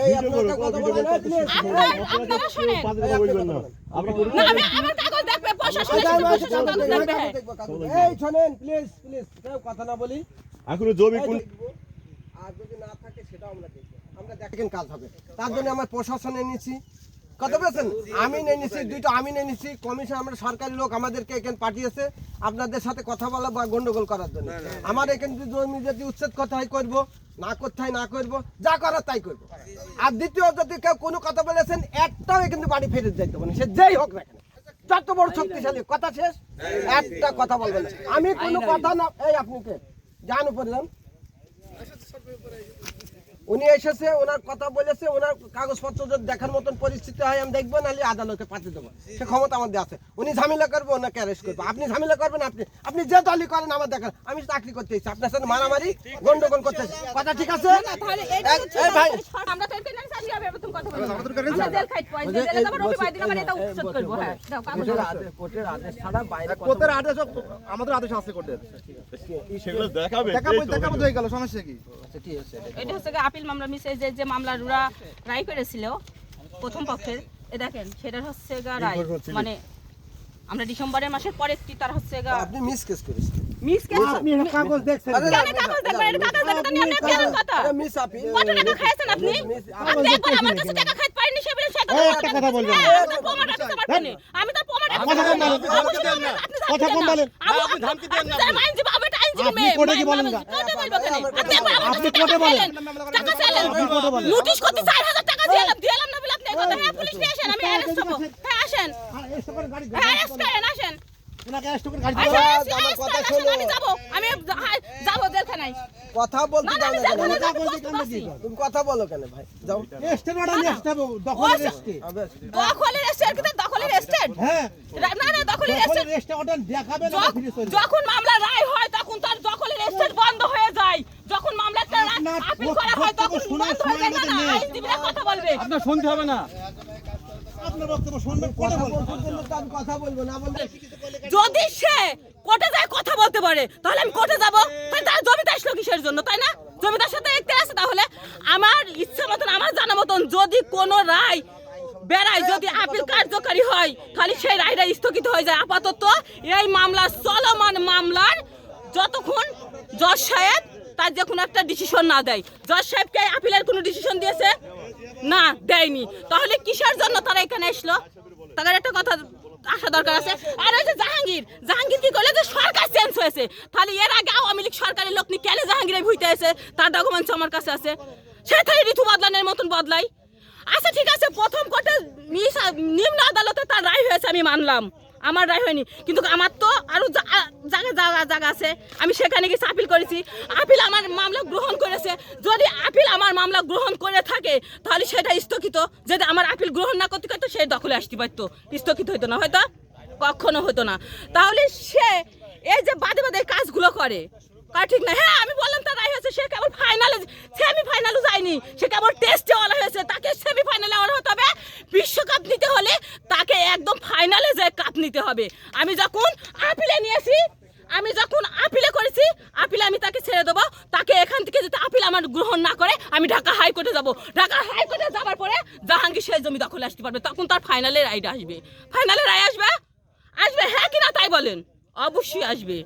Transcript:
এই আপনারা কথা বলেন না প্লিজ আপনারা শুনেন না আমি আমার কাগজ দেখবে প্রশাসনের কাগজ দেখবে এই শুনেন প্লিজ প্লিজ কেউ কথা না বলি এখনো জমি কোন আর যদি না থাকে সেটাও আমরা দেখব আমরা দেখেন কাজ হবে তার জন্য আমরা প্রশাসন এনেছি কথা বলেছেন আমি এনেছি দুইটা আমি এনেছি কমিশন আমরা সরকারি লোক আমাদেরকে এখানে পাঠিয়েছে আপনাদের সাথে কথা বলা বা গন্ডগোল করার জন্য আমার এখানে জমি যদি উচ্ছেদ করতে হয় করবো না করতে হয় না করবো যা করার তাই করবো আর দ্বিতীয় যদি কেউ কোনো কথা বলেছেন একটাও কিন্তু বাড়ি ফেরত যাইতে পারে সে যেই হোক না কেন যত বড় শক্তিশালী কথা শেষ একটা কথা বলবেন আমি কোনো কথা না এই আপনি কে জান উপরে যান উনি এসেছে ওনার কথা বলেছে ওনার কাগজপত্র যদি দেখার মতন পরিস্থিতি হয় আমি দেখবো নাহলে আদালতে পাঠিয়ে দেবো সে ক্ষমতা আমাদের আছে উনি ঝামেলা করবো ওনাকে অ্যারেস্ট করবো আপনি ঝামেলা করবেন আপনি যে দলই করেন আমার দেখান আমি চাকরি করতে ইচ্ছি আপনার সাথে মারামারি গন্ডগোল করতে কথা ঠিক আছে ভাই আমরা তো এখানে সাথে হবে তুমি কথা বলো আমরা জেল খাইতে পাই জেলে যাব রবি বাইদিন আমরা এটা উচ্ছেদ করব হ্যাঁ দাও কাগজ কোর্টের আদেশ ছাড়া বাইরে কোর্টের আদেশ আমাদের আদেশ আছে কোর্টের সেগুলো দেখাবে দেখাবো হয়ে গেল সমস্যা কি আচ্ছা ঠিক আছে এটা হচ্ছে আপিল মামলা মিসে যে মামলা রুরা রায় করেছিল প্রথম পক্ষের এ দেখেন সেটা হচ্ছে রায় মানে আমরা ডিসেম্বরের মাসের পরে তার হচ্ছে আপনি মিস কেস করেছেন মিস কেস আপনি কাগজ দেখছেন কেন কাগজ দেখবেন এটা কাগজ দেখতে নিয়ে আপনি কেন কথা এটা মিস আপিল কত টাকা খাইছেন আপনি আপনি একবার আমার কাছে টাকা খাইতে পারেননি সে বলে সে একটা কথা বলবেন আমি তো প্রমাণ কথা কম বলেন আপনি ধমকি দেন না আপনি কোর্টে কি বলেন আপনি কোর্টে বলেন টাকা চাইলেন নোটিশ করতে 4000 টাকা দিলাম না বলে আপনি কথা হ্যাঁ পুলিশ স্টেশন আমি অ্যারেস্ট করব হ্যাঁ আসেন অ্যারেস্ট করেন আসেন ওনাকে অ্যারেস্ট করে গাড়ি আমার কথা শুনুন আমি যাব জেলখানায় কথা বলতে দাও না আমি যাব তুমি কথা বলো কেন ভাই যাও এস্টেট অর্ডার নিয়ে আসতে হবে দখলের এস্টেট দখলের এস্টেট কিন্তু দখলের এস্টেট হ্যাঁ না দখলের এস্টেট দখলের এস্টেট অর্ডার দেখাবে না ফিরে চলে যখন মামলা রায় হয় তখন তার দখলের এস্টেট বন্ধ হয়ে যায় যখন মামলাটা আপিল করা হয় তখন বন্ধ হয়ে যায় না আইনজীবীরা কথা বলবে আপনার শুনতে হবে না আপনার বক্তব্য শুনবেন কোর্টে বলবেন আমি কথা বলবো না বললে যদি সে কোর্টে যায় কথা বলতে পারে তাহলে আমি কোর্টে যাব তাই তার জমিতে আসলো কিসের জন্য তাই না জমিটার সাথে একটা আছে তাহলে আমার ইচ্ছা মতন আমার জানা মতন যদি কোনো রায় বেড়ায় যদি আপিল কার্যকারী হয় তাহলে সেই রায়টা স্থগিত হয়ে যায় আপাতত এই মামলা চলমান মামলার যতক্ষণ জজ সাহেব তার যে কোনো একটা ডিসিশন না দেয় জজ সাহেবকে আপিলের কোনো ডিসিশন দিয়েছে না দেয়নি তাহলে কিসের জন্য তারা এখানে আসলো তাদের একটা কথা আসা দরকার আছে আর ওই যে জাহাঙ্গীর কি করলে যে সরকার চেঞ্জ হয়েছে তাহলে এর আগে আওয়ামী লীগ সরকারের লোক কেন জাহাঙ্গীরের ভুইতে আছে তার ডকুমেন্টস আমার কাছে আছে সে তাহলে ঋতু বদলানোর মতন বদলাই আচ্ছা ঠিক আছে প্রথম কোর্টে নিম্ন আদালতে তার রায় হয়েছে আমি মানলাম আমার রায় হয়নি কিন্তু আমার তো আরো জায়গা আছে আমি সেখানে গিয়ে আপিল করেছি আপিল আমার মামলা গ্রহণ করেছে যদি আপিল আমার মামলা গ্রহণ করে থাকে তাহলে সেটা স্থগিত যদি আমার আপিল গ্রহণ না করতে পারতো সে দখলে আসতে পারতো স্থগিত হইতো না হয়তো কখনো হতো না তাহলে সে এই যে বাদে কাজগুলো করে ঠিক না হ্যাঁ আমি বললাম তার রায় হয়েছে সে কেবল ফাইনালে সেমিফাইনালও যায়নি সে কেবল টেস্টে ওলা হয়েছে তাকে সেমিফাইনালে ওলা হতে হবে বিশ্বকাপ নিতে হলে তাকে একদম ফাইনালে যে কাপ নিতে হবে আমি যখন আপিলে করেছি আপিলে আমি তাকে ছেড়ে দেবো তাকে এখান থেকে যদি আপিল আমার গ্রহণ না করে আমি ঢাকা হাইকোর্টে যাব ঢাকা হাইকোর্টে যাওয়ার পরে জাহাঙ্গীর সেই জমি দখলে আসতে পারবে তখন তার ফাইনালে রায় আসবে হ্যাঁ কিনা তাই বলেন অবশ্যই আসবে